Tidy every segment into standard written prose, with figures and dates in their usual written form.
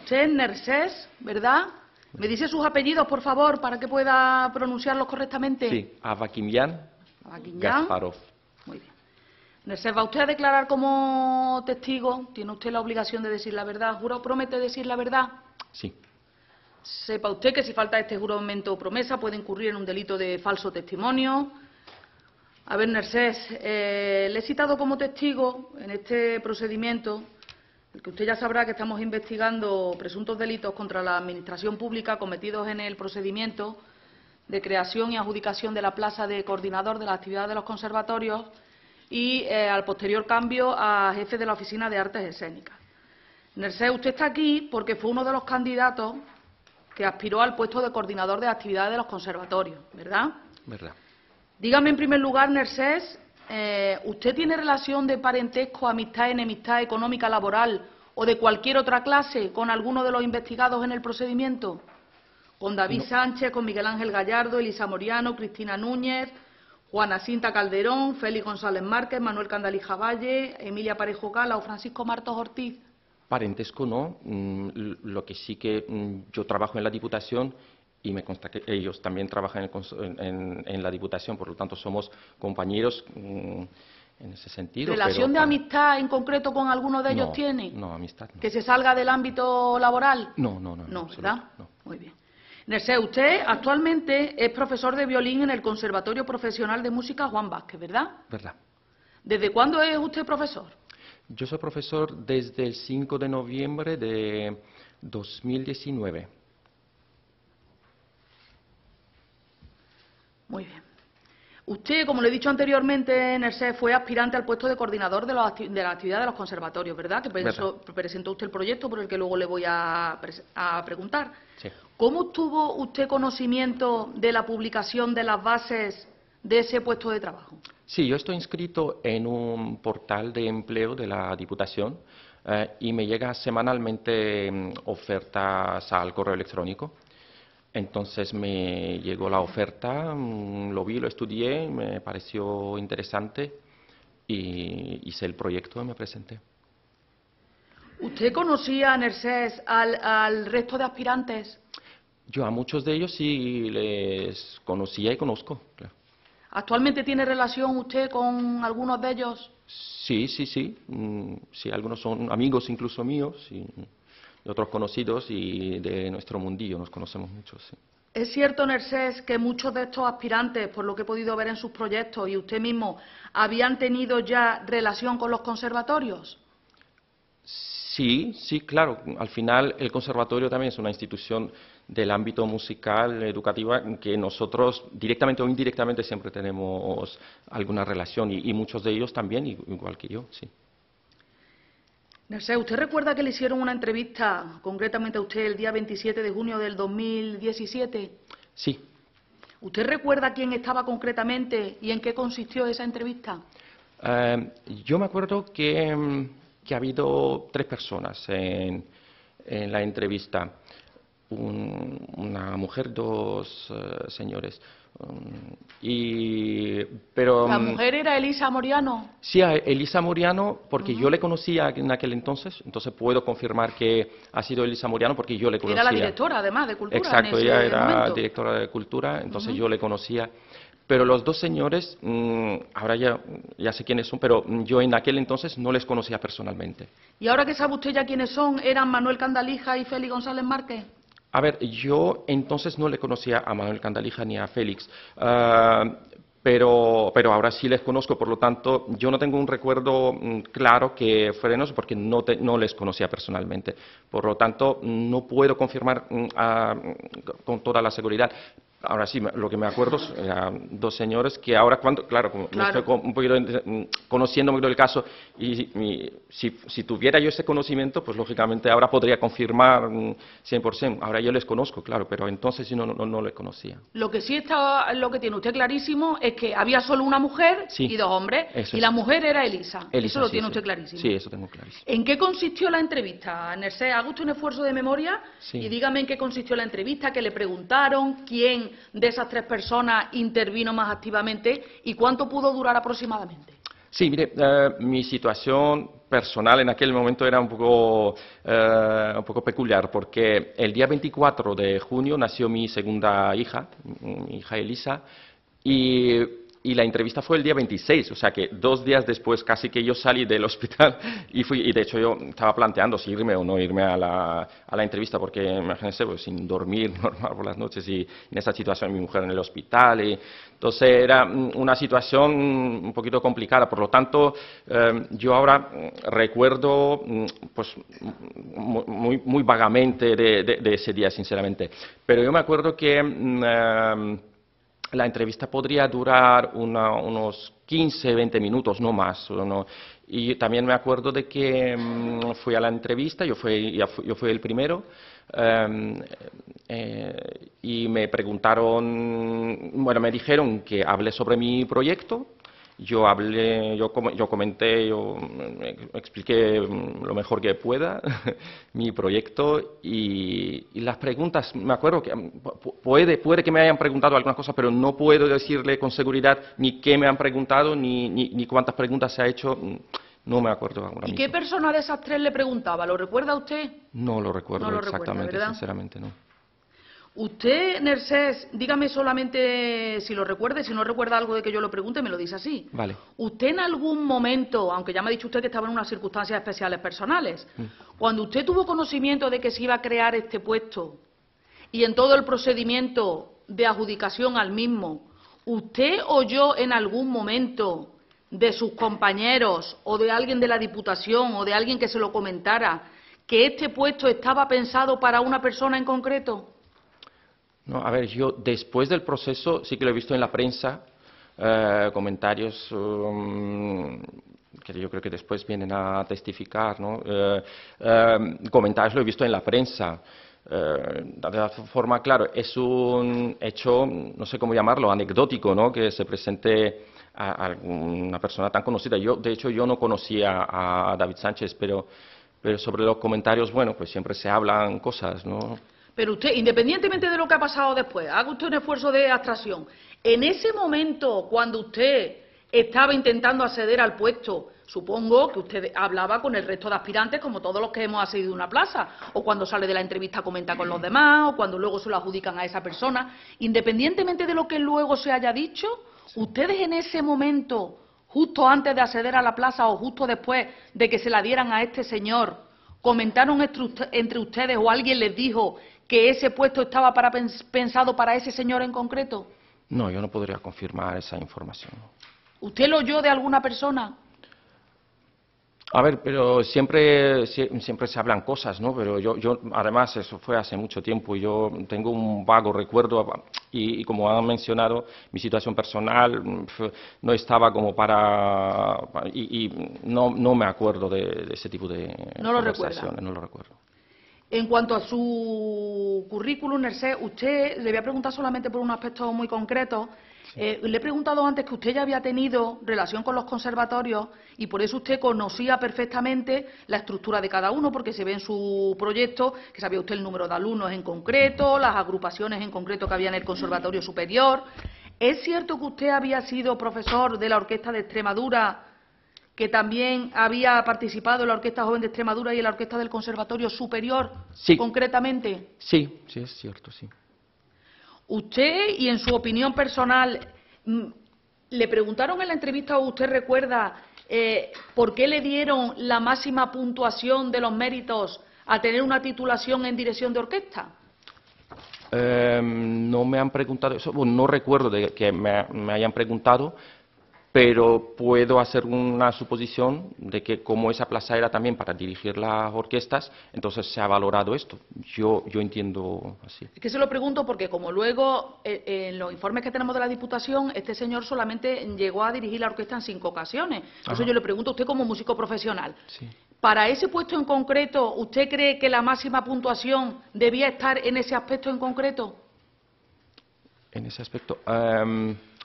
usted es Nersés, ¿verdad? ¿Me dice sus apellidos, por favor, para que pueda pronunciarlos correctamente? Sí, Avakimyan Gasparov. Muy bien. Nersés, ¿va usted a declarar como testigo? ¿Tiene usted la obligación de decir la verdad? ¿Jura o promete decir la verdad? Sí. Sepa usted que si falta este juramento o promesa puede incurrir en un delito de falso testimonio. A ver, Nersés, le he citado como testigo en este procedimiento, el que usted ya sabrá que estamos investigando presuntos delitos contra la Administración Pública cometidos en el procedimiento de creación y adjudicación de la plaza de coordinador de la actividad de los conservatorios y al posterior cambio a jefe de la Oficina de Artes Escénicas. Nersés, usted está aquí porque fue uno de los candidatos que aspiró al puesto de coordinador de actividades de los conservatorios, ¿verdad? Verdad. Dígame en primer lugar, Nersés, ¿usted tiene relación de parentesco, amistad, enemistad económica, laboral o de cualquier otra clase con alguno de los investigados en el procedimiento? ¿Con David Sánchez, con Miguel Ángel Gallardo, Elisa Moriano, Cristina Núñez, Juana Cinta Calderón, Félix González Márquez, Manuel Candalija Valle, Emilia Parejo Gala o Francisco Martos Ortiz? Parentesco no. Lo que sí que yo trabajo en la Diputación y me consta que ellos también trabajan en la Diputación, por lo tanto somos compañeros en ese sentido. ¿Relación de amistad en concreto con alguno de ellos No, tiene? no, amistad no. ¿Que se salga del ámbito laboral? No, ¿verdad? no. Muy bien. Nersés, usted actualmente es profesor de violín en el Conservatorio Profesional de Música Juan Vázquez, ¿verdad? Verdad. ¿Desde cuándo es usted profesor? Yo soy profesor desde el 5 de noviembre de 2019. Muy bien. Usted, como le he dicho anteriormente, Nersés, fue aspirante al puesto de coordinador de la actividad de los conservatorios, ¿verdad? Que presentó usted el proyecto por el que luego le voy a preguntar. Sí. ¿Cómo tuvo usted conocimiento de la publicación de las bases de ese puesto de trabajo? Sí, yo estoy inscrito en un portal de empleo de la Diputación y me llega semanalmente ofertas al correo electrónico. Entonces me llegó la oferta, lo vi, lo estudié, me pareció interesante y hice el proyecto y me presenté. ¿Usted conocía, Nersés, al resto de aspirantes? Yo a muchos de ellos sí les conocía y conozco, claro. ¿Actualmente tiene relación usted con algunos de ellos? Sí. Sí, algunos son amigos incluso míos y otros conocidos y de nuestro mundillo, nos conocemos mucho, sí. ¿Es cierto, Nersés, que muchos de estos aspirantes, por lo que he podido ver en sus proyectos y usted mismo, habían tenido ya relación con los conservatorios? Sí, claro. Al final el conservatorio también es una institución del ámbito musical, educativa, en que nosotros directamente o indirectamente siempre tenemos alguna relación y muchos de ellos también, igual que yo, sí. Nersés, ¿usted recuerda que le hicieron una entrevista, concretamente a usted, el día 27 de junio del 2017? Sí. ¿Usted recuerda quién estaba concretamente y en qué consistió esa entrevista? Yo me acuerdo que ha habido 3 personas en la entrevista. Una mujer, 2 señores. Pero ¿La mujer era Elisa Moriano? Sí, a Elisa Moriano, porque yo le conocía en aquel entonces puedo confirmar que ha sido Elisa Moriano porque yo le conocía. Era la directora, además, de Cultura. Exacto, en ese ella era momento. directora de Cultura, entonces yo le conocía. Pero los 2 señores, ahora ya sé quiénes son, pero yo en aquel entonces no les conocía personalmente. ¿Y ahora que sabe usted ya quiénes son, eran Manuel Candalija y Félix González Márquez? A ver, yo entonces no le conocía a Manuel Candalija ni a Félix, pero ahora sí les conozco, por lo tanto, yo no tengo un recuerdo claro que fueran ellos porque no les conocía personalmente. Por lo tanto, no puedo confirmar con toda la seguridad. Ahora sí, lo que me acuerdo eran 2 señores que ahora, claro, como me estoy un poquito conociendo un poquito el caso, y si tuviera yo ese conocimiento, pues lógicamente ahora podría confirmar 100%. Ahora yo les conozco, claro, pero entonces no les conocía. Lo que tiene usted clarísimo es que había solo una mujer y 2 hombres, y la mujer era Elisa. Eso lo tiene usted clarísimo. Sí, eso tengo clarísimo. ¿En qué consistió la entrevista, Nersés? Haga usted un esfuerzo de memoria y dígame en qué consistió la entrevista, qué le preguntaron, quién de esas 3 personas intervino más activamente y cuánto pudo durar aproximadamente. Sí, mire, mi situación personal en aquel momento era un poco peculiar, porque el día 24 de junio nació mi segunda hija, mi hija Elisa, y la entrevista fue el día 26, o sea que 2 días después casi que yo salí del hospital y de hecho yo estaba planteando si irme o no irme a la entrevista, porque imagínense, pues, sin dormir normal por las noches y en esa situación mi mujer en el hospital, y entonces era una situación un poquito complicada. Por lo tanto, yo ahora recuerdo pues muy vagamente de ese día, sinceramente, pero yo me acuerdo que la entrevista podría durar unos 15, 20 minutos, no más. No. Y también me acuerdo de que fui a la entrevista, yo fui el primero, y me preguntaron, bueno, me dijeron que hablé sobre mi proyecto. Yo comenté, yo expliqué lo mejor que pueda mi proyecto y las preguntas, me acuerdo que puede que me hayan preguntado algunas cosas, pero no puedo decirle con seguridad ni qué me han preguntado ni cuántas preguntas se ha hecho, no me acuerdo ahora mismo. ¿Y qué persona de esas 3 le preguntaba? ¿Lo recuerda usted? No lo recuerdo No lo exactamente, recuerda, sinceramente, no. Usted, Nersés, dígame solamente si lo recuerda, si no recuerda algo de que yo lo pregunte, me lo dice así. Vale. ¿Usted en algún momento, aunque ya me ha dicho usted que estaba en unas circunstancias especiales personales, cuando usted tuvo conocimiento de que se iba a crear este puesto y en todo el procedimiento de adjudicación al mismo, ¿usted oyó en algún momento de sus compañeros o de alguien de la Diputación o de alguien que se lo comentara que este puesto estaba pensado para una persona en concreto? No, a ver, yo después del proceso sí que lo he visto en la prensa, comentarios que yo creo que después vienen a testificar, ¿no? Comentarios lo he visto en la prensa. De la forma, claro, es un hecho, no sé cómo llamarlo, anecdótico, ¿no? Que se presente a una persona tan conocida. De hecho, yo no conocía a David Sánchez, pero sobre los comentarios, bueno, pues siempre se hablan cosas, ¿no? Pero usted, independientemente de lo que ha pasado después, haga usted un esfuerzo de abstracción. En ese momento, cuando usted estaba intentando acceder al puesto, supongo que usted hablaba con el resto de aspirantes, como todos los que hemos accedido a una plaza, o cuando sale de la entrevista comenta con los demás, o cuando luego se lo adjudican a esa persona. Independientemente de lo que luego se haya dicho, ustedes en ese momento, justo antes de acceder a la plaza o justo después de que se la dieran a este señor, ¿comentaron entre ustedes o alguien les dijo que ese puesto estaba pensado para ese señor en concreto? No, yo no podría confirmar esa información. ¿Usted lo oyó de alguna persona? A ver, pero siempre se hablan cosas, ¿no? Pero yo, además, eso fue hace mucho tiempo y yo tengo un vago recuerdo y como han mencionado, mi situación personal no estaba como y no me acuerdo de ese tipo de conversaciones, no lo recuerdo. En cuanto a su currículum, Nersés, usted le voy a preguntar solamente por un aspecto muy concreto. Le he preguntado antes que usted ya había tenido relación con los conservatorios y por eso usted conocía perfectamente la estructura de cada uno, porque se ve en su proyecto que sabía usted el número de alumnos en concreto, las agrupaciones en concreto que había en el Conservatorio Superior. ¿Es cierto que usted había sido profesor de la Orquesta de Extremadura, que también había participado en la Orquesta Joven de Extremadura y en la Orquesta del Conservatorio Superior, sí, concretamente? Sí, es cierto, sí. Usted, y en su opinión personal, le preguntaron en la entrevista, o usted recuerda, por qué le dieron la máxima puntuación de los méritos a tener una titulación en dirección de orquesta. No me han preguntado eso, bueno, no recuerdo de que me hayan preguntado, pero puedo hacer una suposición de que como esa plaza era también para dirigir las orquestas, entonces se ha valorado esto. Yo entiendo así. Es que se lo pregunto porque como luego en los informes que tenemos de la Diputación, este señor solamente llegó a dirigir la orquesta en 5 ocasiones. Por eso yo le pregunto a usted como músico profesional. Sí. Para ese puesto en concreto, ¿usted cree que la máxima puntuación debía estar en ese aspecto en concreto? En ese aspecto.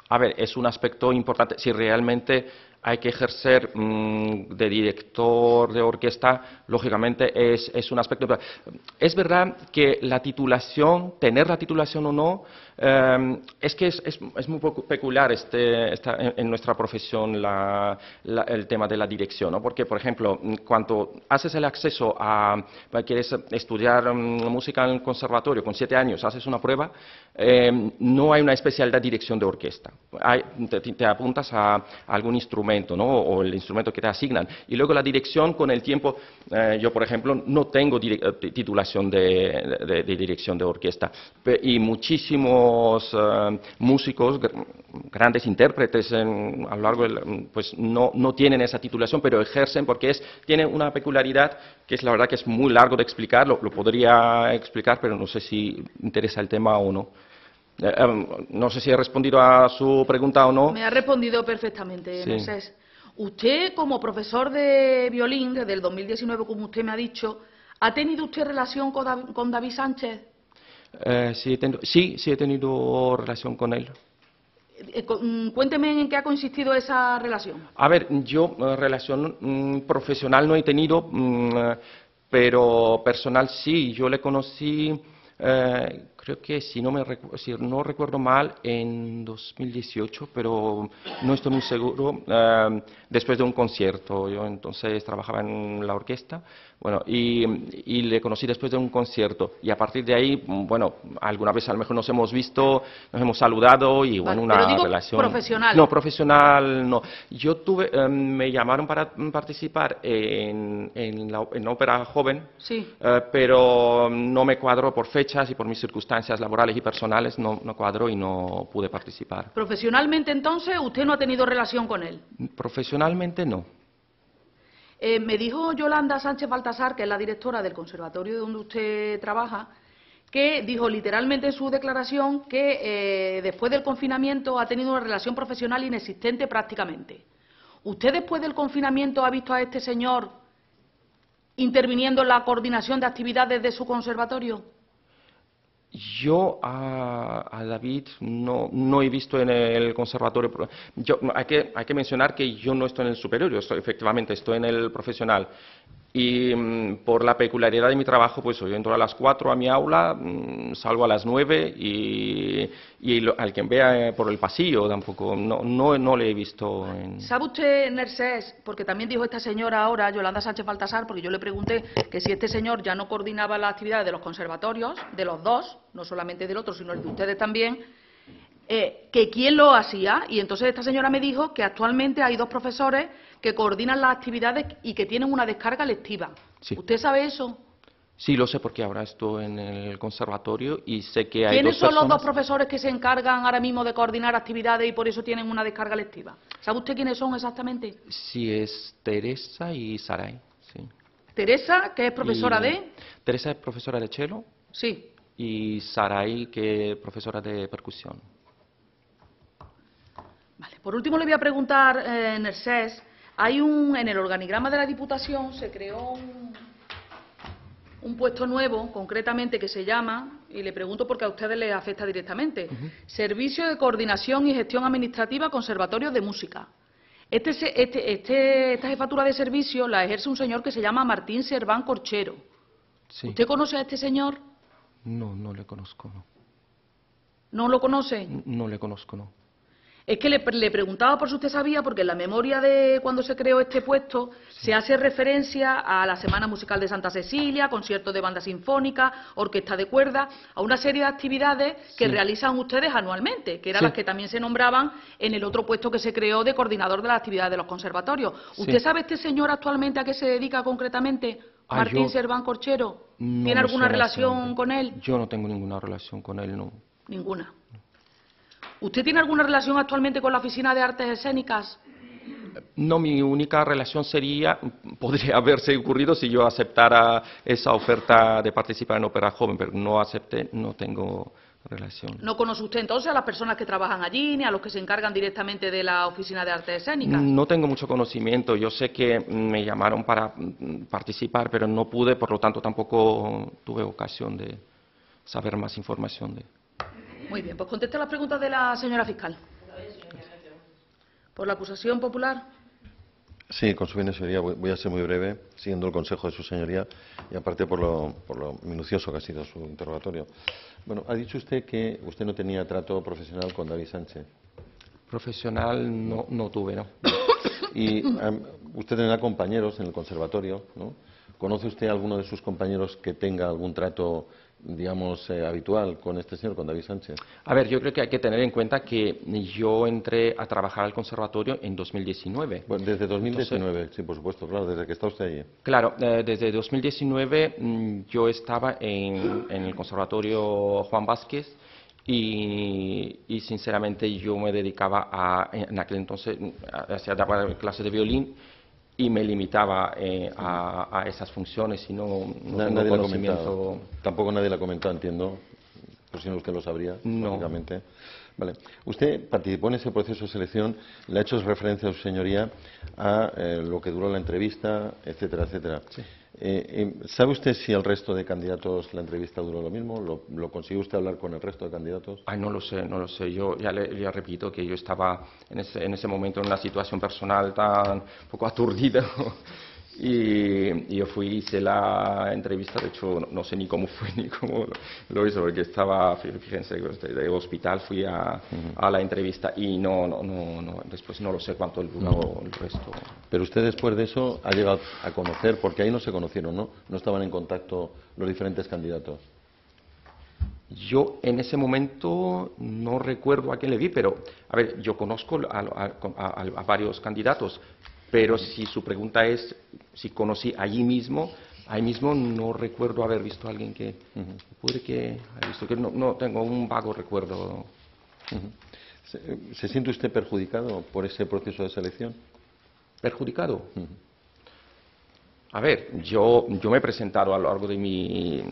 A ver, es un aspecto importante. Si realmente hay que ejercer de director de orquesta, lógicamente es un aspecto. Es verdad que la titulación, tener la titulación o no, es que es muy peculiar en nuestra profesión el tema de la dirección, ¿no? Porque, por ejemplo, cuando haces el acceso quieres estudiar música en el conservatorio con 7 años, haces una prueba, no hay una especialidad de dirección de orquesta. Te apuntas a algún instrumento, ¿no? O el instrumento que te asignan. Y luego la dirección, con el tiempo, yo, por ejemplo, no tengo titulación de dirección de orquesta. Y muchísimos músicos, grandes intérpretes a lo largo pues no tienen esa titulación, pero ejercen porque tiene una peculiaridad que es la verdad que es muy largo de explicar, lo podría explicar, pero no sé si interesa el tema o no. No sé si he respondido a su pregunta o no. Me ha respondido perfectamente, Sí. Mercedes. Usted, como profesor de violín, desde el 2019, como usted me ha dicho, ¿ha tenido usted relación con David Sánchez? Sí, he tenido relación con él. Cuénteme en qué ha consistido esa relación. A ver, yo relación profesional no he tenido, pero personal sí. Yo le conocí, creo que si no recuerdo mal, en 2018, pero no estoy muy seguro, después de un concierto. Yo entonces trabajaba en la orquesta, bueno, y le conocí después de un concierto. Y a partir de ahí, bueno, alguna vez a lo mejor nos hemos visto, nos hemos saludado y bueno, Pero una digo relación. profesional. No, profesional no. Yo me llamaron para participar en la ópera joven, Sí. pero no me cuadró por fechas y por mis circunstancias laborales y personales, no cuadró y no pude participar. Profesionalmente, entonces, usted no ha tenido relación con él. Profesionalmente no. Me dijo Yolanda Sánchez Baltasar, que es la directora del conservatorio donde usted trabaja, que dijo literalmente en su declaración que después del confinamiento ha tenido una relación profesional inexistente prácticamente. ¿Usted después del confinamiento ha visto a este señor interviniendo en la coordinación de actividades de su conservatorio? Yo a David no he visto en el conservatorio. Hay que mencionar que yo no estoy en el superior, efectivamente estoy en el profesional. Y por la peculiaridad de mi trabajo, pues yo entro a las 4 a mi aula, salgo a las 9 y al quien vea por el pasillo tampoco, no le he visto en... ¿Sabe usted, Nersés, porque también dijo esta señora ahora, Yolanda Sánchez Baltasar, porque yo le pregunté que si este señor ya no coordinaba las actividades de los conservatorios, de los dos, no solamente del otro, sino el de ustedes también, que quién lo hacía? Y entonces esta señora me dijo que actualmente hay 2 profesores que coordinan las actividades y que tienen una descarga lectiva. Sí. ¿Usted sabe eso? Sí, lo sé porque ahora estoy en el conservatorio y sé que hay ¿Quiénes 2 son personas... los 2 profesores que se encargan ahora mismo de coordinar actividades y por eso tienen una descarga lectiva? ¿Sabe usted quiénes son exactamente? Sí, es Teresa y Saray, sí. Teresa, que es profesora de... Teresa es profesora de cello Sí. y Saray, que es profesora de percusión. Vale. Por último, le voy a preguntar, Nersés, en el organigrama de la Diputación se creó un puesto nuevo, concretamente, que se llama, y le pregunto porque a ustedes les afecta directamente, Servicio de Coordinación y Gestión Administrativa Conservatorios de Música. Esta jefatura de servicio la ejerce un señor que se llama Martín Serván Corchero. Sí. ¿Usted conoce a este señor? No le conozco, no. ¿No lo conoce? No le conozco, no. Es que le preguntaba por si usted sabía, porque en la memoria de cuando se creó este puesto se hace referencia a la Semana Musical de Santa Cecilia, conciertos de banda sinfónica, orquesta de cuerda, a una serie de actividades que realizan ustedes anualmente, que eran las que también se nombraban en el otro puesto que se creó de coordinador de las actividades de los conservatorios. ¿Usted sabe este señor actualmente a qué se dedica concretamente? Martín Serván Corchero. ¿Tiene alguna relación con él? Yo no tengo ninguna relación con él, no. Ninguna. ¿Usted tiene alguna relación actualmente con la Oficina de Artes Escénicas? No, mi única relación podría haberse ocurrido si yo aceptara esa oferta de participar en Ópera Joven, pero no acepté, no tengo relación. ¿No conoce usted entonces a las personas que trabajan allí, ni a los que se encargan directamente de la Oficina de Artes Escénicas? No tengo mucho conocimiento, yo sé que me llamaron para participar, pero no pude, por lo tanto tampoco tuve ocasión de saber más información de... Muy bien, pues conteste las preguntas de la señora fiscal. ¿Por la acusación popular? Sí, con su bien, señoría, voy a ser muy breve, siguiendo el consejo de su señoría y aparte por lo minucioso que ha sido su interrogatorio. Bueno, ha dicho usted que usted no tenía trato profesional con David Sánchez. Profesional no tuve, ¿no? Y usted tendrá compañeros en el conservatorio, ¿no? ¿Conoce usted a alguno de sus compañeros que tenga algún trato, digamos, habitual con este señor, con David Sánchez? A ver, yo creo que hay que tener en cuenta que yo entré a trabajar al conservatorio en 2019. Bueno, desde 2019, sí, por supuesto, claro, desde que está usted allí. Claro, desde 2019 yo estaba en el conservatorio Juan Vázquez y sinceramente yo me dedicaba en aquel entonces, daba clases de violín y me limitaba a esas funciones y no tengo conocimiento. Tampoco nadie la ha comentado, entiendo, por si no usted lo sabría, no. lógicamente. Vale. Usted participó en ese proceso de selección, le ha hecho referencia a su señoría a lo que duró la entrevista, etcétera, etcétera. Sí. ¿Sabe usted si el resto de candidatos la entrevista duró lo mismo? ¿Lo consiguió usted hablar con el resto de candidatos? Ay, no lo sé. Yo ya repito que yo estaba en ese momento en una situación personal tan poco aturdida y yo hice la entrevista. De hecho, no sé ni cómo fue ni cómo lo hice, porque estaba, fíjense, de hospital fui a la entrevista y después no lo sé cuánto duró el resto. Pero usted después de eso ha llegado a conocer, porque ahí no se conocieron, ¿no? No estaban en contacto los diferentes candidatos. Yo en ese momento no recuerdo a quién le vi, pero, a ver, yo conozco a varios candidatos, pero si su pregunta es si conocí ahí mismo no recuerdo haber visto a alguien que puede que haya visto, que no tengo un vago recuerdo. ¿Se siente usted perjudicado por ese proceso de selección? ¿Perjudicado? A ver, yo me he presentado a lo largo de mi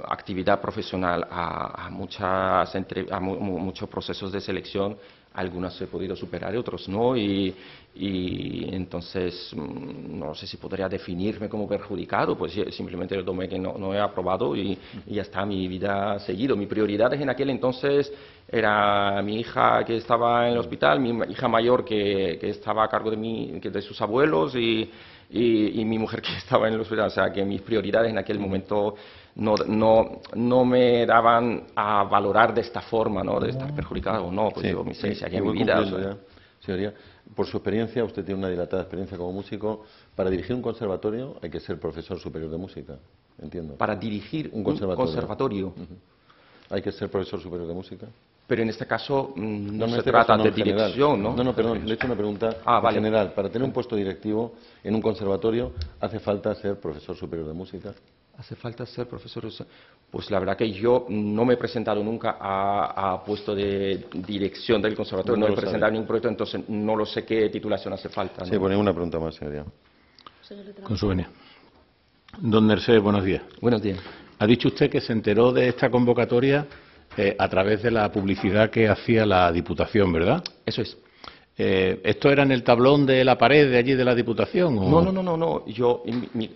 actividad profesional a muchos procesos de selección. Algunos he podido superar y otros no, y entonces no sé si podría definirme como perjudicado, pues simplemente lo tomé que no he aprobado y ya está, mi vida ha seguido. Mis prioridades en aquel entonces era mi hija que estaba en el hospital, mi hija mayor que estaba a cargo de sus abuelos y mi mujer que estaba en el hospital. O sea, que mis prioridades en aquel momento no me daban a valorar de esta forma, ¿no? De estar perjudicado o no, pues yo seguía mi vida. O sea. Señoría, por su experiencia, usted tiene una dilatada experiencia como músico. Para dirigir un conservatorio hay que ser profesor superior de música, entiendo. Para dirigir un conservatorio. ¿Hay que ser profesor superior de música? Pero en este caso no se trata de dirección, ¿no? No, perdón, le he hecho una pregunta vale. general. Para tener un puesto directivo en un conservatorio, ¿hace falta ser profesor superior de música? ¿Hace falta ser profesor? Pues la verdad que yo no me he presentado nunca a puesto de dirección del conservatorio, no he presentado ningún proyecto, entonces no lo sé qué titulación hace falta, ¿no? Sí, ponemos una pregunta más, señoría. Con su venia. Don Nercés, buenos días. Buenos días. Ha dicho usted que se enteró de esta convocatoria a través de la publicidad que hacía la Diputación, ¿verdad? Eso es. ¿Esto era en el tablón de la pared de allí de la Diputación? ¿O? No. Yo,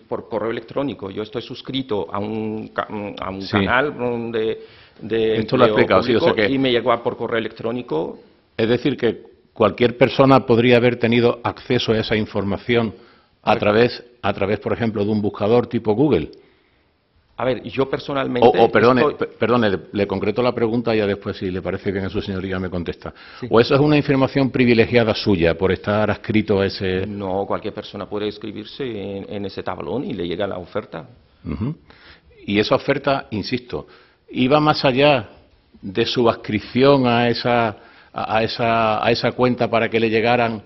por correo electrónico, yo estoy suscrito a un canal de esto lo ha explicado, sí, o sea que... y me llegó por correo electrónico. Es decir, que cualquier persona podría haber tenido acceso a esa información a través, por ejemplo, de un buscador tipo Google. A ver, yo personalmente... Perdone, le concreto la pregunta y ya después, si le parece bien a su señoría, me contesta. Sí. ¿O eso es una información privilegiada suya por estar adscrito a ese...? No, cualquier persona puede inscribirse en ese tablón y le llega la oferta. Y esa oferta, insisto, iba más allá de su adscripción a esa cuenta para que le llegaran...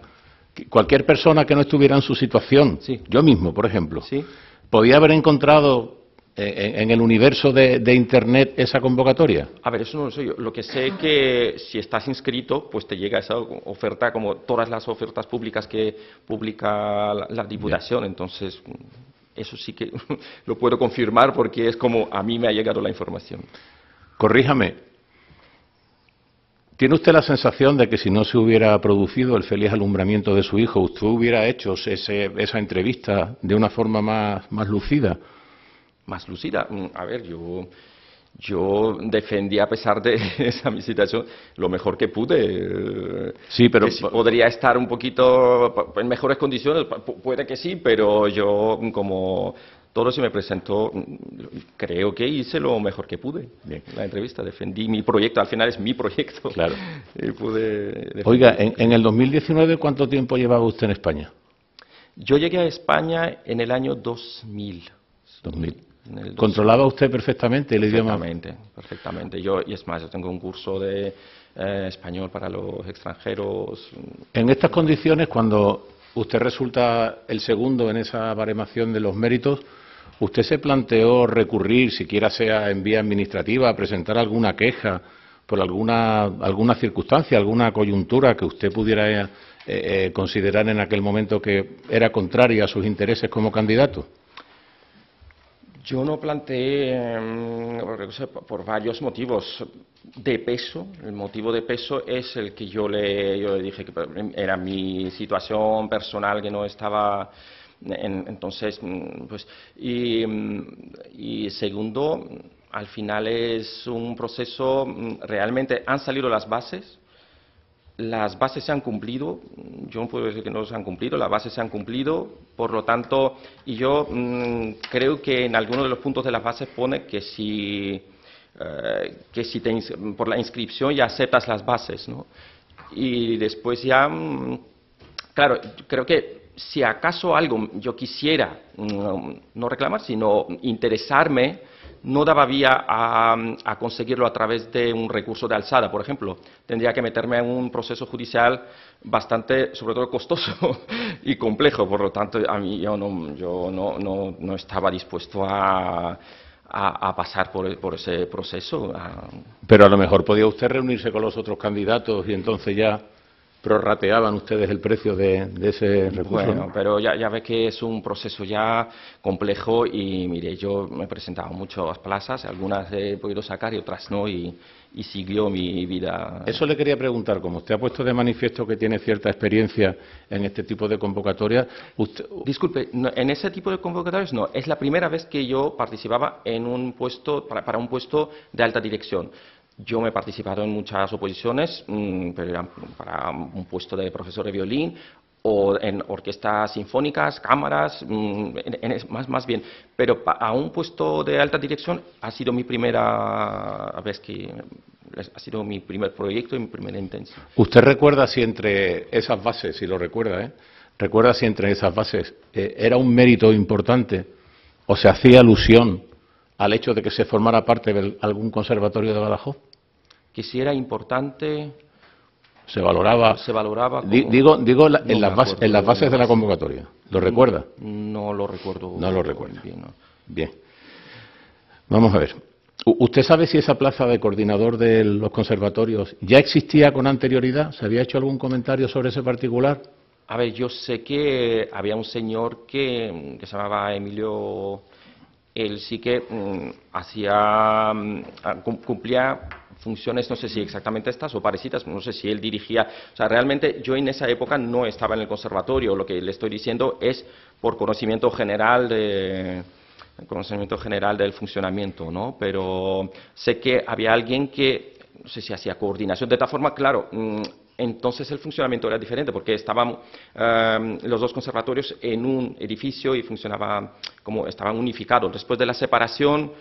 Cualquier persona que no estuviera en su situación, sí. Yo mismo, por ejemplo, sí. ¿Podía haber encontrado en el universo de Internet esa convocatoria? A ver, eso no lo sé yo. Lo que sé es que si estás inscrito, pues te llega esa oferta como todas las ofertas públicas que publica la Diputación. Bien. Entonces, eso sí que lo puedo confirmar porque es como a mí me ha llegado la información. Corríjame. ¿Tiene usted la sensación de que si no se hubiera producido el feliz alumbramiento de su hijo, usted hubiera hecho esa entrevista de una forma más lucida? Más lucida. A ver, yo yo defendí, a pesar de esa mi situación, lo mejor que pude. Sí, pero... Que si podría estar un poquito en mejores condiciones, puede que sí, pero yo, como todo se me presentó, creo que hice lo mejor que pude. Bien. La entrevista, defendí mi proyecto, al final es mi proyecto. Claro. Y pude defender. Oiga, en el 2019, ¿cuánto tiempo llevaba usted en España? Yo llegué a España en el año 2000. 2000. En el 2000. ¿Controlaba usted perfectamente el idioma? Perfectamente. Y es más, yo tengo un curso de español para los extranjeros. En estas condiciones, cuando usted resulta el segundo en esa baremación de los méritos, ¿usted se planteó recurrir, siquiera sea en vía administrativa, a presentar alguna queja por alguna circunstancia, alguna coyuntura que usted pudiera considerar en aquel momento que era contraria a sus intereses como candidato? Yo no planteé, por varios motivos de peso. El motivo de peso es el que yo le dije, que era mi situación personal, que no estaba... Entonces, pues... Y segundo, al final es un proceso, realmente han salido las bases se han cumplido, yo no puedo decir que no se han cumplido, las bases se han cumplido, por lo tanto, y yo creo que en algunos de los puntos de las bases pone que si por la inscripción ya aceptas las bases, ¿no? Y después ya, claro, creo que si acaso algo yo quisiera no reclamar, sino interesarme, no daba vía a conseguirlo a través de un recurso de alzada, por ejemplo. Tendría que meterme en un proceso judicial bastante, sobre todo, costoso y complejo. Por lo tanto, a mí yo no estaba dispuesto a pasar por ese proceso. Pero a lo mejor podía usted reunirse con los otros candidatos y entonces ya prorrateaban ustedes el precio de ese recurso. Bueno, pero ya ve que es un proceso ya complejo y, mire, yo me he presentado a muchas plazas, algunas he podido sacar y otras no, y siguió mi vida. Eso le quería preguntar, como usted ha puesto de manifiesto que tiene cierta experiencia en este tipo de convocatorias. Disculpe, no, en ese tipo de convocatorias no, es la primera vez que yo participaba en un puesto, para un puesto de alta dirección. Yo me he participado en muchas oposiciones, pero eran para un puesto de profesor de violín o en orquestas sinfónicas, cámaras, más bien. Pero a un puesto de alta dirección ha sido mi primera vez ha sido mi primer proyecto y mi primera intención. ¿Usted recuerda si entre esas bases, si lo recuerda, recuerda si entre esas bases era un mérito importante o se hacía alusión al hecho de que se formara parte de algún conservatorio de Badajoz? Que si era importante... Se valoraba como... Digo en las bases de la convocatoria. ¿Lo recuerda? No lo recuerdo. No lo recuerda. Bien, no. Bien. Vamos a ver. ¿Usted sabe si esa plaza de coordinador de los conservatorios ya existía con anterioridad? ¿Se había hecho algún comentario sobre ese particular? A ver, yo sé que había un señor que se llamaba Emilio... Él sí que cumplía funciones, no sé si exactamente estas o parecidas, no sé si él dirigía. O sea, realmente yo en esa época no estaba en el conservatorio, lo que le estoy diciendo es por conocimiento general del funcionamiento, ¿no? Pero sé que había alguien que, no sé si hacía coordinación, de tal forma, claro, entonces el funcionamiento era diferente porque estaban los dos conservatorios en un edificio y funcionaba como estaban unificados. Después de la separación,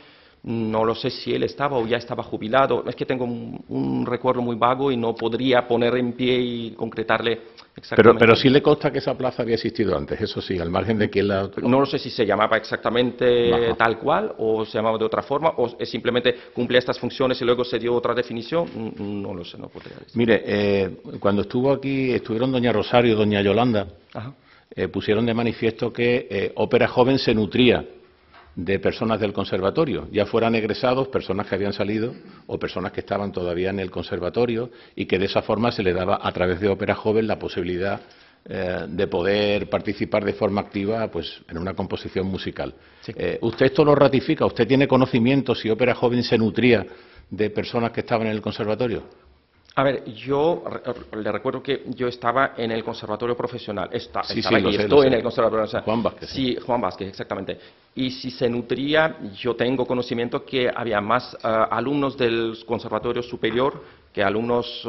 no lo sé si él estaba o ya estaba jubilado. Es que tengo un recuerdo muy vago y no podría poner en pie y concretarle exactamente. Pero sí le consta que esa plaza había existido antes, eso sí, al margen de quién la... No lo sé si se llamaba exactamente tal cual o se llamaba de otra forma o simplemente cumplía estas funciones y luego se dio otra definición. No lo sé, no podría decir. Mire, cuando estuvieron doña Rosario y doña Yolanda, pusieron de manifiesto que Ópera Joven se nutría de personas del conservatorio, ya fueran egresados, personas que habían salido o personas que estaban todavía en el conservatorio y que de esa forma se le daba a través de Ópera Joven la posibilidad de poder participar de forma activa pues en una composición musical. Sí. ¿Usted esto lo ratifica? ¿Usted tiene conocimiento si Ópera Joven se nutría de personas que estaban en el conservatorio? A ver, yo le recuerdo que yo estaba en el conservatorio profesional. Estaba lo y sé, estoy en el conservatorio profesional. Juan Vázquez. Sí, Juan Vázquez, exactamente. Y si se nutría, yo tengo conocimiento que había más alumnos del conservatorio superior que alumnos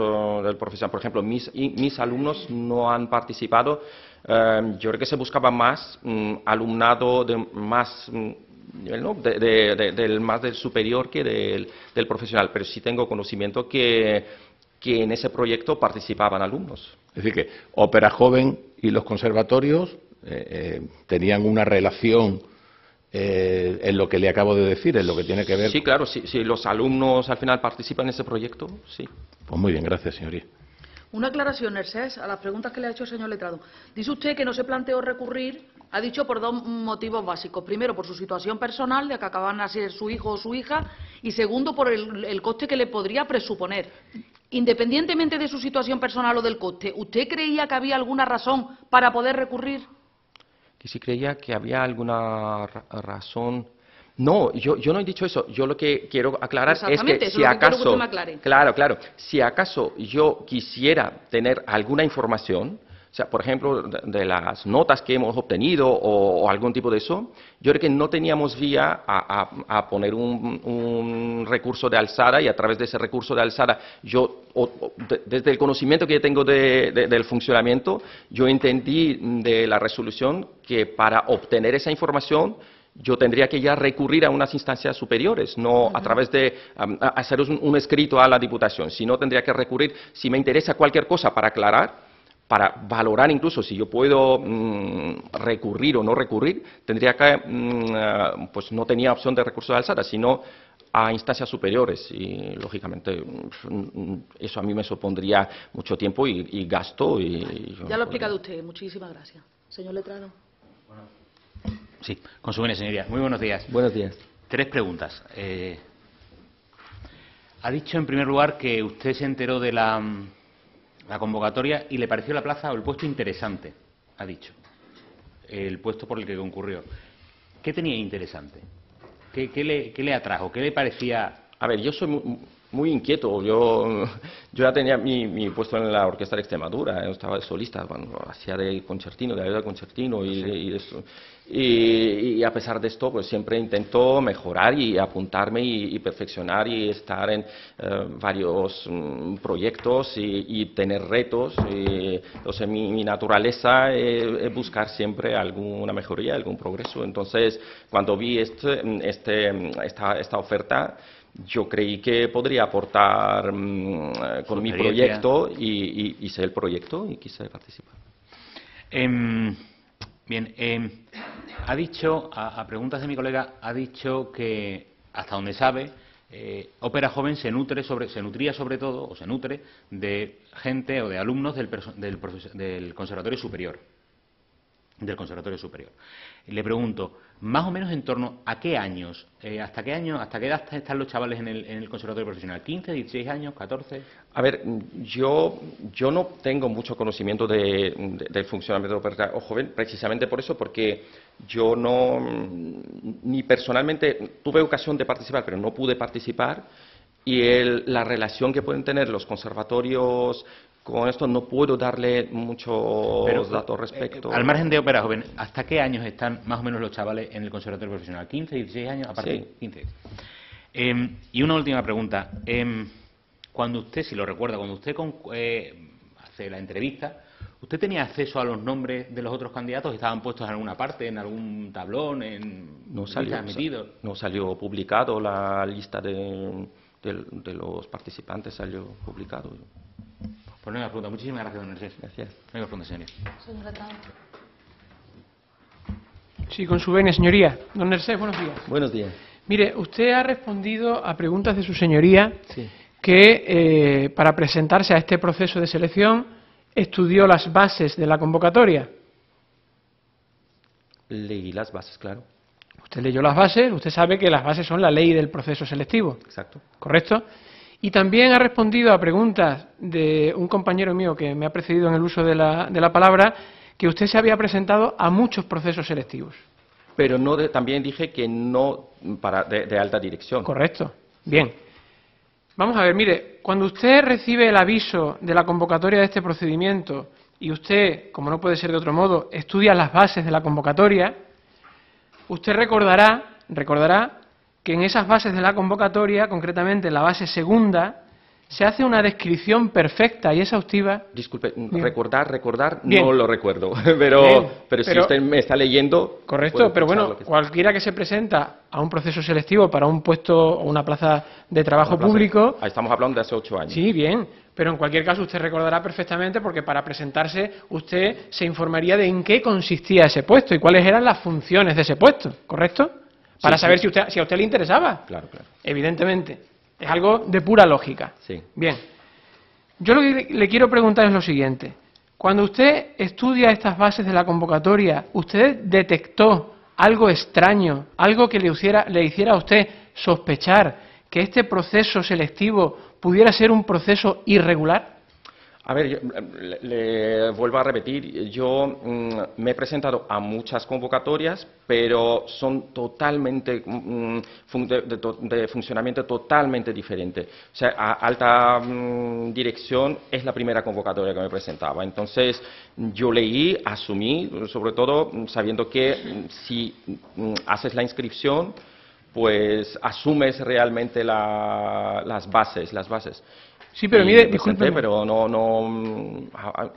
del profesional. Por ejemplo, mis alumnos no han participado. Yo creo que se buscaba más alumnado de más nivel, ¿no? Del más del superior que del profesional. Pero sí tengo conocimiento que en ese proyecto participaban alumnos. Es decir, que Ópera Joven y los conservatorios tenían una relación en lo que le acabo de decir, en lo que tiene que ver... Sí, claro, si los alumnos al final participan en ese proyecto, sí. Pues muy bien, gracias, señoría. Una aclaración, Mercés, a las preguntas que le ha hecho el señor letrado. Dice usted que no se planteó recurrir, ha dicho por dos motivos básicos. Primero, por su situación personal, de que acaban de nacer su hijo o su hija, y segundo, por el coste que le podría presuponer. Independientemente de su situación personal o del coste, ¿usted creía que había alguna razón para poder recurrir? Que si creía que había alguna razón... No, yo no he dicho eso. Yo lo que quiero aclarar es que si acaso, claro, si acaso yo quisiera tener alguna información, o sea, por ejemplo, de las notas que hemos obtenido o algún tipo de eso, yo creo que no teníamos vía a poner un recurso de alzada, y a través de ese recurso de alzada, desde el conocimiento que yo tengo del funcionamiento, yo entendí de la resolución que para obtener esa información yo tendría que ya recurrir a unas instancias superiores, no a través de hacer un escrito a la Diputación, sino tendría que recurrir, si me interesa cualquier cosa para aclarar, para valorar incluso si yo puedo recurrir o no recurrir, tendría que, pues no tenía opción de recurso de alzada, sino a instancias superiores, y lógicamente eso a mí me supondría mucho tiempo y gasto. Ya lo ha explicado usted, muchísimas gracias. Señor letrado. Sí, con su buena señoría. Muy buenos días. Buenos días. 3 preguntas. Ha dicho en primer lugar que usted se enteró de la convocatoria y le pareció la plaza o el puesto interesante, ha dicho. El puesto por el que concurrió. ¿Qué tenía interesante? ¿Qué le atrajo? ¿Qué le parecía? A ver, yo soy muy inquieto. Yo ya tenía mi puesto en la Orquesta de Extremadura, estaba de solista, cuando hacía de concertino, de ayuda de concertino y eso. Y a pesar de esto, pues siempre intento mejorar y apuntarme y perfeccionar y estar en varios proyectos y tener retos. Entonces, mi naturaleza es buscar siempre alguna mejoría, algún progreso. Entonces, cuando vi esta oferta, yo creí que podría aportar con mi proyecto y hice el proyecto y quise participar. Bien, ha dicho, a preguntas de mi colega, ha dicho que, hasta donde sabe, Ópera Joven se nutre de gente o de alumnos del Conservatorio Superior. Le pregunto, más o menos en torno a qué años, hasta qué edad están los chavales en el conservatorio profesional, 15, 16 años, 14. A ver, yo no tengo mucho conocimiento del funcionamiento de Ópera Joven, precisamente por eso, porque yo ni personalmente tuve ocasión de participar, pero no pude participar, y la relación que pueden tener los conservatorios con esto no puedo darle muchos datos respecto. Al margen de Ópera Joven, ¿hasta qué años están más o menos los chavales en el conservatorio profesional? ¿15, 16 años? A partir de 15. Y una última pregunta. Cuando usted, si lo recuerda, cuando usted hace la entrevista, ¿usted tenía acceso a los nombres de los otros candidatos? ¿Estaban puestos en alguna parte, en algún tablón, no salió publicado la lista de los participantes, salió publicado. Pues no hay pregunta. Muchísimas gracias, don Mercedes. Gracias. No hay pregunta, señoría. Sí, con su venia, señoría. Don Mercedes, buenos días. Buenos días. Mire, usted ha respondido a preguntas de su señoría sí. que para presentarse a este proceso de selección estudió las bases de la convocatoria. Leí las bases, claro. Usted leyó las bases, usted sabe que las bases son la ley del proceso selectivo. Exacto. ¿Correcto? Y también ha respondido a preguntas de un compañero mío que me ha precedido en el uso de la palabra, que usted se había presentado a muchos procesos selectivos. Pero también dije que no de alta dirección. Correcto. Bien. Vamos a ver, mire, cuando usted recibe el aviso de la convocatoria de este procedimiento y usted, como no puede ser de otro modo, estudia las bases de la convocatoria, usted recordará que en esas bases de la convocatoria, concretamente en la base segunda, se hace una descripción perfecta y exhaustiva. Disculpe, Bien. recordar, Bien. no lo recuerdo, Bien, pero si usted me está leyendo... Correcto, puedo pero escuchar bueno, lo que- cualquiera que se presenta a un proceso selectivo para un puesto o una plaza de trabajo público... Ahí estamos hablando de hace 8 años. Sí, bien, pero en cualquier caso usted recordará perfectamente porque para presentarse usted se informaría de en qué consistía ese puesto y cuáles eran las funciones de ese puesto, ¿correcto? Para saber si a usted le interesaba. Claro, claro. Evidentemente. Es algo de pura lógica. Sí. Bien. Yo lo que le quiero preguntar es lo siguiente. Cuando usted estudia estas bases de la convocatoria, ¿usted detectó algo extraño, algo que le hiciera a usted sospechar que este proceso selectivo pudiera ser un proceso irregular? A ver, le vuelvo a repetir, yo me he presentado a muchas convocatorias, pero son totalmente de funcionamiento totalmente diferente. O sea, a alta dirección es la primera convocatoria que me presentaba. Entonces, yo leí, asumí, sobre todo sabiendo que si haces la inscripción, pues asumes realmente las bases. Sí, pero Y mire, me presenté, discúlpeme. pero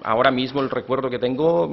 ahora mismo el recuerdo que tengo,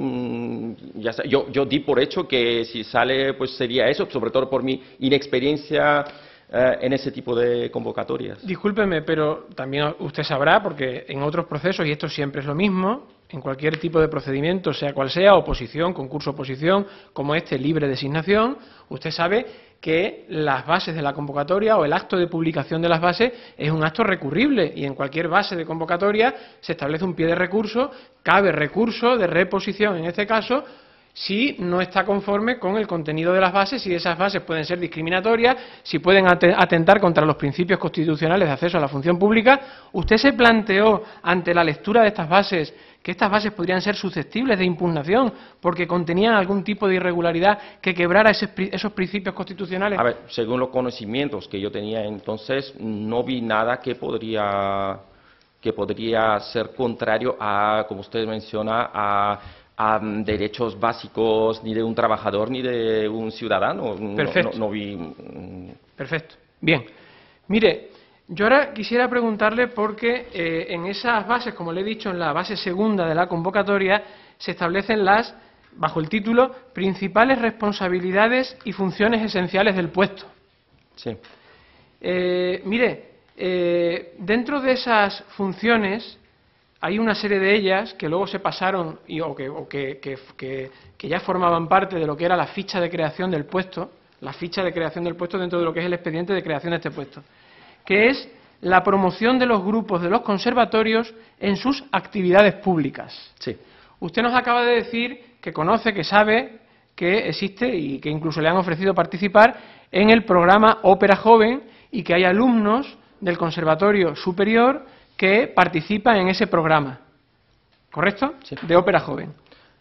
ya está. Yo di por hecho que si sale, pues sería eso, sobre todo por mi inexperiencia en ese tipo de convocatorias. Discúlpeme, pero también usted sabrá, porque en otros procesos, y esto siempre es lo mismo, en cualquier tipo de procedimiento, sea cual sea, oposición, concurso-oposición, como este libre designación, usted sabe que las bases de la convocatoria o el acto de publicación de las bases es un acto recurrible y en cualquier base de convocatoria se establece un pie de recurso, cabe recurso de reposición en este caso, si no está conforme con el contenido de las bases, si esas bases pueden ser discriminatorias, si pueden atentar contra los principios constitucionales de acceso a la función pública. ¿Usted se planteó ante la lectura de estas bases que estas bases podrían ser susceptibles de impugnación porque contenían algún tipo de irregularidad que quebrara esos principios constitucionales? A ver, según los conocimientos que yo tenía entonces, no vi nada que podría ser contrario a, como usted menciona, a derechos básicos ni de un trabajador ni de un ciudadano. Perfecto. No vi... Perfecto. Bien. Mire, yo ahora quisiera preguntarle porque en esas bases, como le he dicho, en la base segunda de la convocatoria, se establecen bajo el título, principales responsabilidades y funciones esenciales del puesto. Sí. Dentro de esas funciones hay una serie de ellas que luego se pasaron que ya formaban parte de lo que era la ficha de creación del puesto, dentro de lo que es el expediente de creación de este puesto, que es la promoción de los grupos de los conservatorios en sus actividades públicas. Sí. Usted nos acaba de decir que conoce, que sabe que existe y que incluso le han ofrecido participar en el programa Ópera Joven y que hay alumnos del Conservatorio Superior que participan en ese programa, ¿correcto? Sí. De Ópera Joven.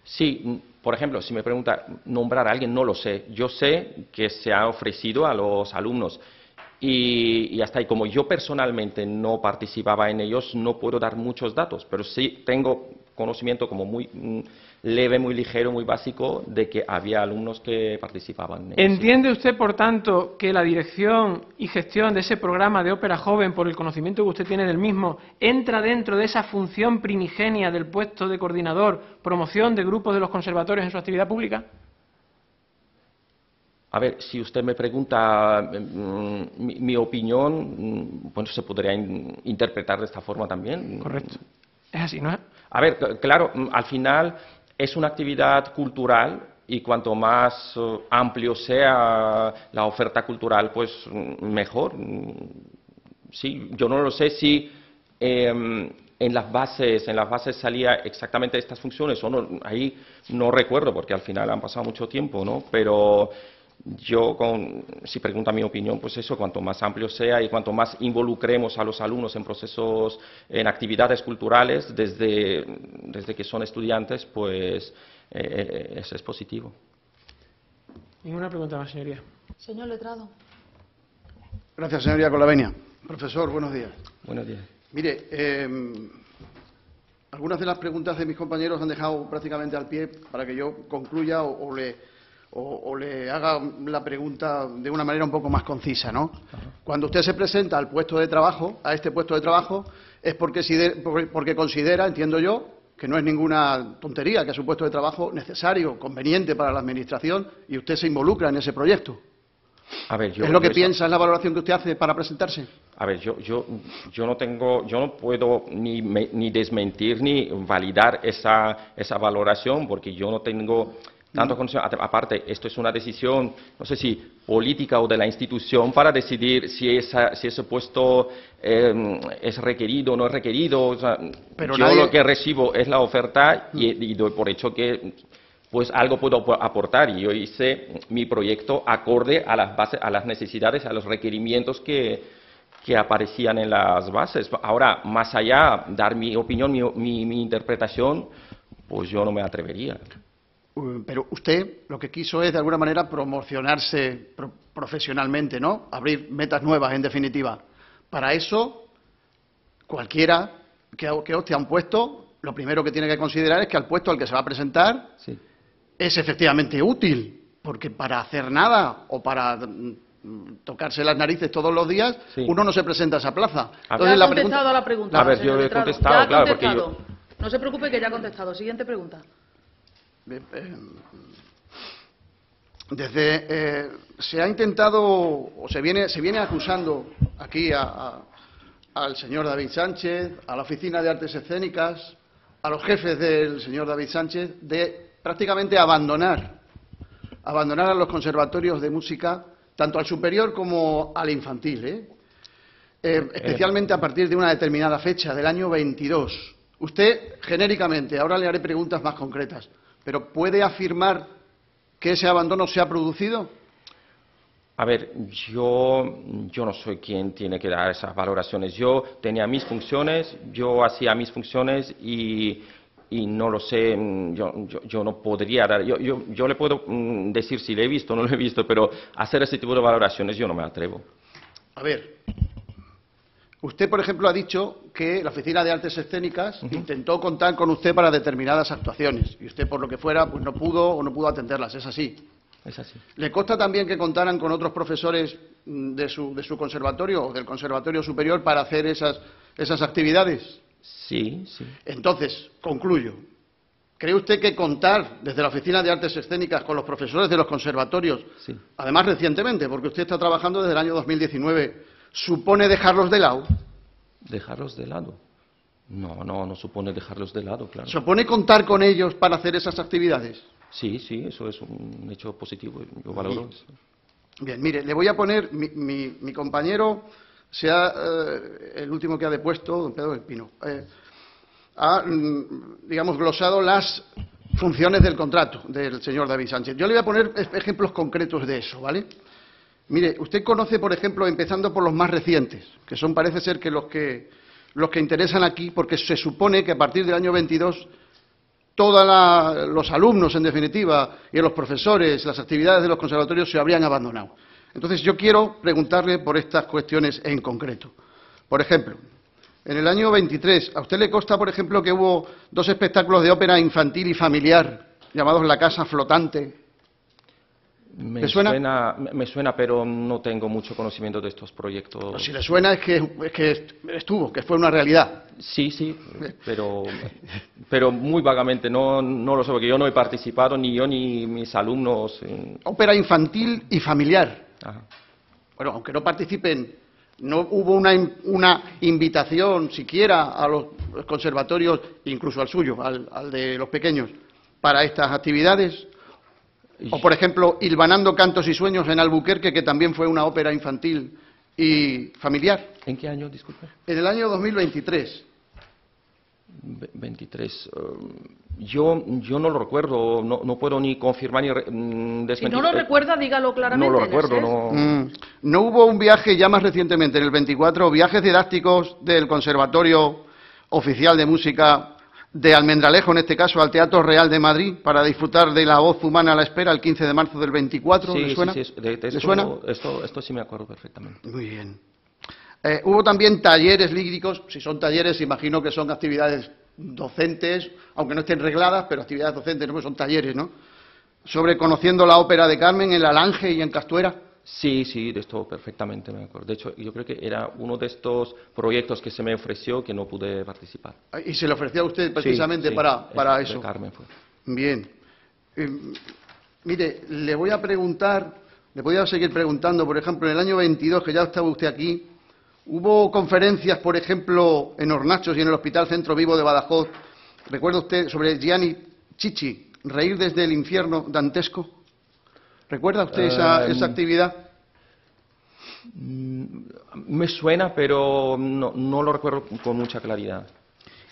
Sí, por ejemplo, si me pregunta nombrar a alguien, no lo sé. Yo sé que se ha ofrecido a los alumnos y hasta ahí. Como yo personalmente no participaba en ellos, no puedo dar muchos datos, pero sí tengo conocimiento como muy leve, muy ligero, muy básico, de que había alumnos que participaban en ellos. ¿Entiende usted, por tanto, que la dirección y gestión de ese programa de Ópera Joven, por el conocimiento que usted tiene del mismo, entra dentro de esa función primigenia del puesto de coordinador, promoción de grupos de los conservatorios en su actividad pública? A ver, si usted me pregunta mi opinión, bueno, se podría interpretar de esta forma también. Correcto. Es así, ¿no? A ver, claro, al final es una actividad cultural y cuanto más amplio sea la oferta cultural, pues mejor. Sí, yo no lo sé si en las bases salía exactamente estas funciones o no, ahí no recuerdo porque al final han pasado mucho tiempo, ¿no? Pero yo, si pregunta mi opinión, pues eso, cuanto más amplio sea y cuanto más involucremos a los alumnos en procesos, en actividades culturales, desde que son estudiantes, pues eso es positivo. Ninguna pregunta más, señoría. Señor letrado. Gracias, señoría, con la venia. Profesor, buenos días. Buenos días. Mire, algunas de las preguntas de mis compañeros han dejado prácticamente al pie para que yo concluya o le haga la pregunta de una manera un poco más concisa, ¿no? Cuando usted se presenta al puesto de trabajo, a este puesto de trabajo, es porque considera, entiendo yo, que no es ninguna tontería, que es un puesto de trabajo necesario, conveniente para la Administración, y usted se involucra en ese proyecto. A ver, ¿Es lo que piensa, es la valoración que usted hace para presentarse? A ver, yo no puedo ni desmentir ni validar esa valoración, porque yo no tengo tanto conocimiento. Aparte, esto es una decisión, no sé si política o de la institución, para decidir si ese puesto es requerido o no es requerido. O sea, pero yo lo que recibo es la oferta y doy por hecho que pues algo puedo aportar, y yo hice mi proyecto acorde a las bases, a las necesidades, a los requerimientos que aparecían en las bases. Ahora, más allá, dar mi opinión, mi interpretación, pues yo no me atrevería. Pero usted lo que quiso es, de alguna manera, promocionarse profesionalmente, ¿no? Abrir metas nuevas, en definitiva. Para eso, cualquiera que opte a un puesto, lo primero que tiene que considerar es que al puesto al que se va a presentar Sí. es efectivamente útil, porque para hacer nada o para tocarse las narices todos los días, Sí. uno no se presenta a esa plaza. Ya ha contestado a la pregunta. A ver, señor yo he letrado. contestado, Ya ha claro, porque contestado. No se preocupe, que ya ha contestado. Siguiente pregunta. Se ha intentado, o se viene acusando aquí al señor David Sánchez, a la Oficina de Artes Escénicas, a los jefes del señor David Sánchez, de prácticamente abandonar a los conservatorios de música, tanto al superior como al infantil, especialmente a partir de una determinada fecha, del año 22. Usted, genéricamente, ahora le haré preguntas más concretas, pero ¿puede afirmar que ese abandono se ha producido? A ver, yo no soy quien tiene que dar esas valoraciones. Yo tenía mis funciones, yo hacía mis funciones y no lo sé, yo no podría dar, yo le puedo decir si le he visto o no lo he visto, pero hacer ese tipo de valoraciones yo no me atrevo. A ver, usted, por ejemplo, ha dicho que la Oficina de Artes Escénicas intentó contar con usted para determinadas actuaciones y usted, por lo que fuera, pues no pudo atenderlas. ¿Es así? Es así. ¿Le consta también que contaran con otros profesores de su conservatorio o del Conservatorio Superior para hacer esas actividades? Sí, sí. Entonces, concluyo. ¿Cree usted que contar desde la Oficina de Artes Escénicas con los profesores de los conservatorios, Sí. además recientemente, porque usted está trabajando desde el año 2019, supone dejarlos de lado? ¿Dejarlos de lado? No supone dejarlos de lado, claro. ¿Supone contar con ellos para hacer esas actividades? Sí, eso es un hecho positivo, yo valoro eso. Bien, mire, le voy a poner, mi compañero, el último que ha depuesto, don Pedro del Pino, ha, digamos, glosado las funciones del contrato del señor David Sánchez. Yo le voy a poner ejemplos concretos de eso, ¿vale? Mire, usted conoce, por ejemplo, empezando por los más recientes, que son, parece ser, que los que interesan aquí, porque se supone que a partir del año 22 todos los alumnos, en definitiva, y los profesores, las actividades de los conservatorios se habrían abandonado. Entonces, yo quiero preguntarle por estas cuestiones en concreto. Por ejemplo, en el año 23, ¿a usted le consta, por ejemplo, que hubo 2 espectáculos de ópera infantil y familiar llamados La Casa Flotante? Me suena, pero no tengo mucho conocimiento de estos proyectos. Pues si le suena es que fue una realidad. Sí, pero muy vagamente, no lo sé, porque yo no he participado, ni yo ni mis alumnos. Ópera infantil y familiar. Ajá. Bueno, aunque no participen, no hubo una invitación siquiera a los conservatorios, incluso al suyo, al de los pequeños, para estas actividades. O, por ejemplo, Hilvanando Cantos y Sueños en Albuquerque, que también fue una ópera infantil y familiar. ¿En qué año, disculpe? En el año 2023. 23. Yo no lo recuerdo, no puedo ni confirmar ni desmentir. Si no lo recuerda, dígalo claramente. No lo recuerdo, no. No hubo un viaje ya más recientemente, en el 24, viajes didácticos del Conservatorio Oficial de Música de Almendralejo, en este caso, al Teatro Real de Madrid, para disfrutar de La Voz Humana a la Espera, el 15 de marzo del 24. Sí, ¿Le suena? Sí, ¿Le suena? Esto sí me acuerdo perfectamente. Muy bien. Hubo también talleres líricos, si son talleres, imagino que son actividades docentes, aunque no estén regladas, pero actividades docentes, no son talleres, ¿no? Sobre conociendo la ópera de Carmen en La Lange y en Castuera. Sí, sí, de esto perfectamente me acuerdo. De hecho, yo creo que era uno de estos proyectos que se me ofreció que no pude participar. Y se le ofreció a usted precisamente sí, para eso. De Carmen fue. Bien. Mire, le voy a preguntar, le voy a seguir preguntando, por ejemplo, en el año 22, que ya estaba usted aquí, hubo conferencias, por ejemplo, en Hornachos y en el Hospital Centro Vivo de Badajoz, ¿recuerda usted sobre Gianni Chichi, Reír desde el infierno dantesco? ¿Recuerda usted esa actividad? Me suena, pero no lo recuerdo con mucha claridad.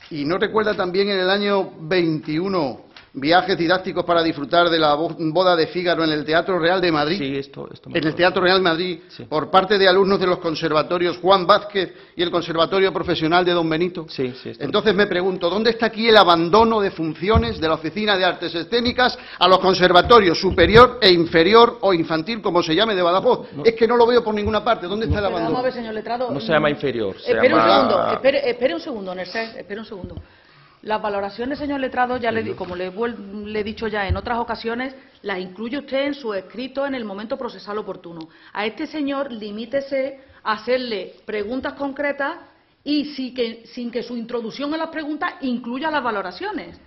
¿Y no recuerda también en el año 21 viajes didácticos para disfrutar de la boda de Fígaro en el Teatro Real de Madrid? Sí, esto me en el Teatro Real de Madrid, sí. Por parte de alumnos de los conservatorios Juan Vázquez y el Conservatorio Profesional de Don Benito. Sí, sí. Entonces me pregunto, ¿dónde está aquí el abandono de funciones de la Oficina de Artes Escénicas a los conservatorios superior e inferior o infantil, como se llame, de Badajoz? No. Es que no lo veo por ninguna parte. ¿Dónde está el abandono? Vamos a ver, señor letrado. No se llama inferior. Espere un segundo, Nersés, espere un segundo. Las valoraciones, señor letrado, ya como le he dicho ya en otras ocasiones, las incluye usted en su escrito en el momento procesal oportuno. A este señor limítese a hacerle preguntas concretas y sin que su introducción a las preguntas incluya las valoraciones.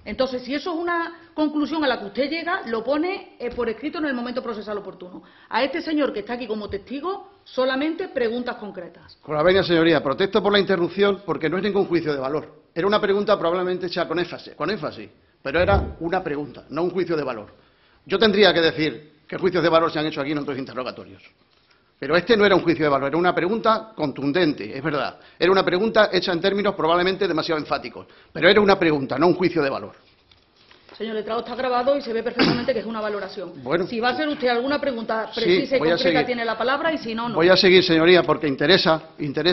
Entonces, si eso es una conclusión a la que usted llega, lo pone por escrito en el momento procesal oportuno. A este señor que está aquí como testigo, solamente preguntas concretas. Con la venia, señoría, protesto por la interrupción porque no es ningún juicio de valor. Era una pregunta probablemente hecha con énfasis, pero era una pregunta, no un juicio de valor. Yo tendría que decir que juicios de valor se han hecho aquí en otros interrogatorios. Pero este no era un juicio de valor, era una pregunta contundente, es verdad. Era una pregunta hecha en términos probablemente demasiado enfáticos, pero era una pregunta, no un juicio de valor. Señor letrado, está grabado y se ve perfectamente que es una valoración. Bueno, si va a hacer usted alguna pregunta precisa y concreta, tiene la palabra, y si no, no. Voy a seguir, señoría, porque interesa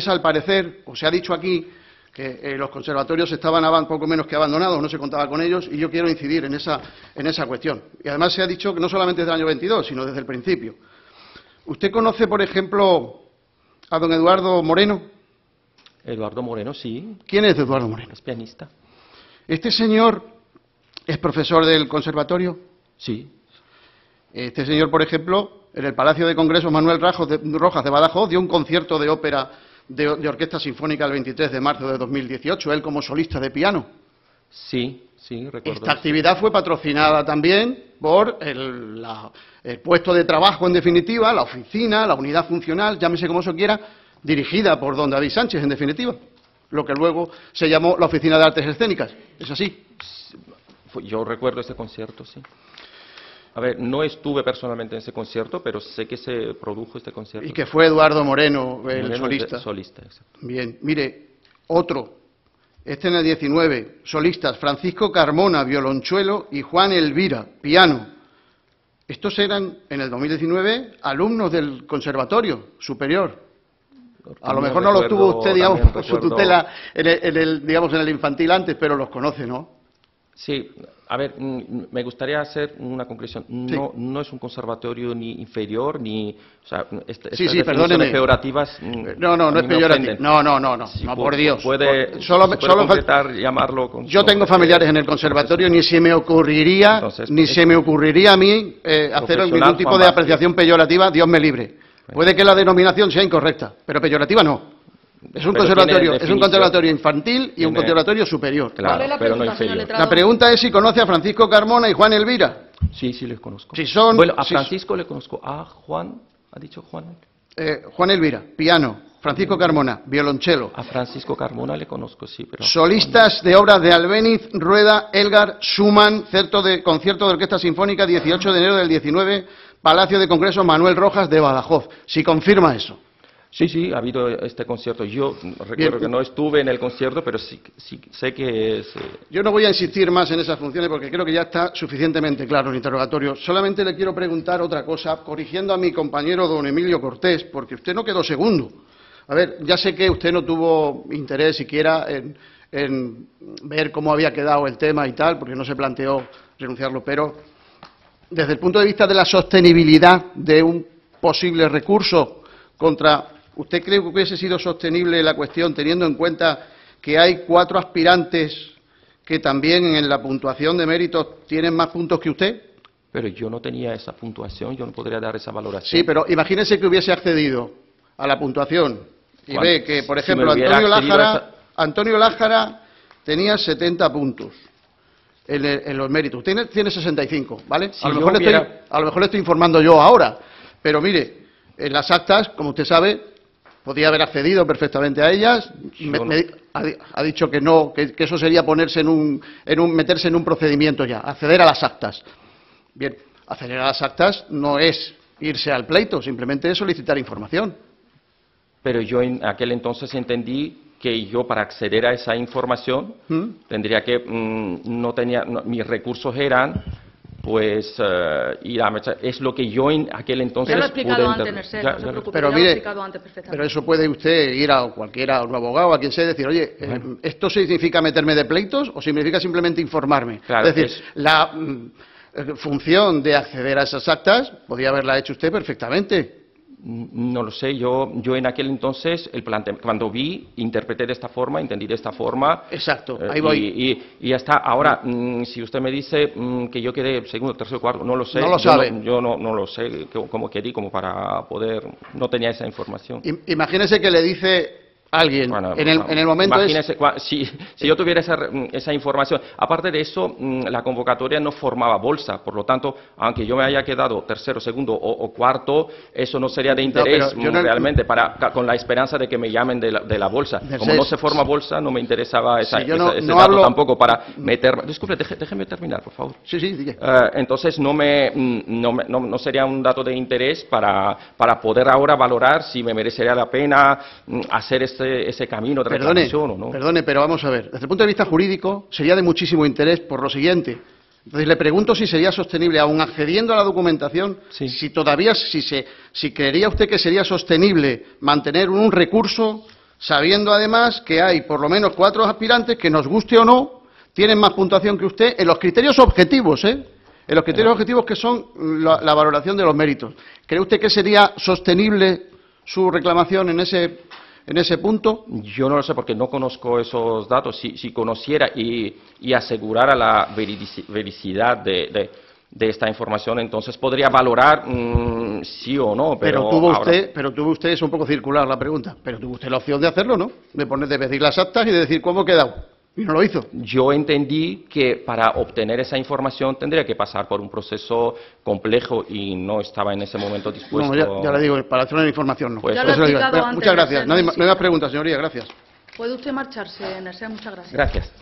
al parecer, o se ha dicho aquí, que los conservatorios estaban poco menos que abandonados, no se contaba con ellos, y yo quiero incidir en esa cuestión. Y además se ha dicho que no solamente desde el año 22, sino desde el principio. ¿Usted conoce, por ejemplo, a don Eduardo Moreno? Eduardo Moreno, sí. ¿Quién es Eduardo Moreno? Es pianista. ¿Este señor es profesor del conservatorio? Sí. Este señor, por ejemplo, en el Palacio de Congresos Manuel Rojas de Badajoz dio un concierto de ópera de Orquesta Sinfónica el 23 de marzo de 2018, él como solista de piano. Sí, recuerdo. Esta actividad fue patrocinada también por el puesto de trabajo, en definitiva, la oficina, la unidad funcional, llámese como se quiera, dirigida por don David Sánchez, en definitiva, lo que luego se llamó la Oficina de Artes Escénicas. ¿Es así? Yo recuerdo ese concierto, sí. A ver, no estuve personalmente en ese concierto, pero sé que se produjo este concierto. Y que fue Eduardo Moreno, el solista. Solista, exacto. Bien, mire, otro, en el 19, solistas, Francisco Carmona, violonchuelo, y Juan Elvira, piano. Estos eran, en el 2019, alumnos del Conservatorio Superior. A lo mejor no los tuvo usted, digamos, por su tutela en el infantil antes, pero los conoce, ¿no? Sí, a ver, me gustaría hacer una conclusión. No es un conservatorio ni inferior, ni... O sea, perdóneme. Peyorativas... No es peyorativo. No, si por Dios. Solo concretar, llamarlo... Yo tengo familiares en el conservatorio, ni se me ocurriría, a mí hacer algún tipo de apreciación peyorativa, Dios me libre. Puede que la denominación sea incorrecta, pero peyorativa no. Es un conservatorio infantil y un conservatorio superior. Claro, pero no inferior. La pregunta es si conoce a Francisco Carmona y Juan Elvira. Sí, les conozco. A Francisco le conozco. A Juan, ¿ha dicho Juan? Juan Elvira, piano. Francisco Carmona, violonchelo. A Francisco Carmona le conozco, sí, pero... Solistas de obras de Albéniz, Rueda, Elgar, Schumann, concierto de Orquesta Sinfónica, 18 de enero del 19, Palacio de Congresos Manuel Rojas de Badajoz. Si confirma eso. Sí, ha habido este concierto. Yo recuerdo que no estuve en el concierto, pero sí sé que es... Yo no voy a insistir más en esas funciones porque creo que ya está suficientemente claro el interrogatorio. Solamente le quiero preguntar otra cosa, corrigiendo a mi compañero don Emilio Cortés, porque usted no quedó segundo. A ver, ya sé que usted no tuvo interés siquiera en ver cómo había quedado el tema y tal, porque no se planteó renunciarlo, pero desde el punto de vista de la sostenibilidad de un posible recurso contra ¿Usted cree que hubiese sido sostenible la cuestión teniendo en cuenta que hay 4 aspirantes que también en la puntuación de méritos tienen más puntos que usted? Pero yo no tenía esa puntuación, yo no podría dar esa valoración. Sí, pero imagínese que hubiese accedido a la puntuación y ve que, por ejemplo, si me hubiera Antonio Lájara tenía 70 puntos en los méritos. Usted tiene 65, ¿vale? Si a lo mejor le estoy informando yo ahora, pero mire, en las actas, como usted sabe, podía haber accedido perfectamente a ellas. Ha dicho que no, que eso sería meterse en un procedimiento ya, acceder a las actas. Bien, acceder a las actas no es irse al pleito, simplemente es solicitar información. Pero yo en aquel entonces entendí que yo para acceder a esa información tendría que, mis recursos eran, pues, es lo que yo en aquel entonces... Ya lo he explicado antes, Nersés, no se preocupe, pero ya mire, lo he explicado antes perfectamente. Pero eso puede usted ir a cualquiera, a un abogado, a quien sea, y decir, oye, ¿esto significa meterme de pleitos o significa simplemente informarme? Claro, es decir, la función de acceder a esas actas podría haberla hecho usted perfectamente. No lo sé, yo en aquel entonces, cuando interpreté de esta forma, entendí de esta forma. Exacto, ahí voy. Y hasta ahora, si usted me dice que yo quedé segundo, tercero, cuarto, no lo sé. No lo sabe. Yo no lo sé cómo quedé, como para poder, no tenía esa información. Imagínese que le dice alguien, Bueno, en el momento... Imagínese, si yo tuviera esa información. Aparte de eso, la convocatoria no formaba bolsa, por lo tanto, aunque yo me haya quedado tercero, segundo o cuarto, eso no sería de interés realmente, con la esperanza de que me llamen de la bolsa. Como no se forma bolsa, no me interesaba ese dato tampoco para meter... Disculpe, déjeme terminar, por favor. Sí, diga. Entonces, no sería un dato de interés para poder ahora valorar si me merecería la pena hacer ese camino de reclamación o no. Perdone, pero vamos a ver. Desde el punto de vista jurídico, sería de muchísimo interés por lo siguiente. Entonces, le pregunto si sería sostenible, aun accediendo a la documentación, si creería usted que sería sostenible mantener un recurso, sabiendo además que hay por lo menos 4 aspirantes que, nos guste o no, tienen más puntuación que usted en los criterios objetivos, En los criterios objetivos que son la valoración de los méritos. ¿Cree usted que sería sostenible su reclamación en ese punto? Yo no lo sé porque no conozco esos datos. Si conociera y asegurara la vericidad de esta información, entonces podría valorar sí o no. Pero tuvo usted, es un poco circular la pregunta, pero tuvo usted la opción de hacerlo, ¿no? De pedir las actas y de decir cómo ha quedado. Y no lo hizo. Yo entendí que para obtener esa información tendría que pasar por un proceso complejo y no estaba en ese momento dispuesto. No, ya le digo, para hacer una información no. Pues, ya lo he explicado antes. Muchas gracias. No hay más preguntas, señoría. Gracias. Puede usted marcharse, Nersés. Muchas gracias. Gracias.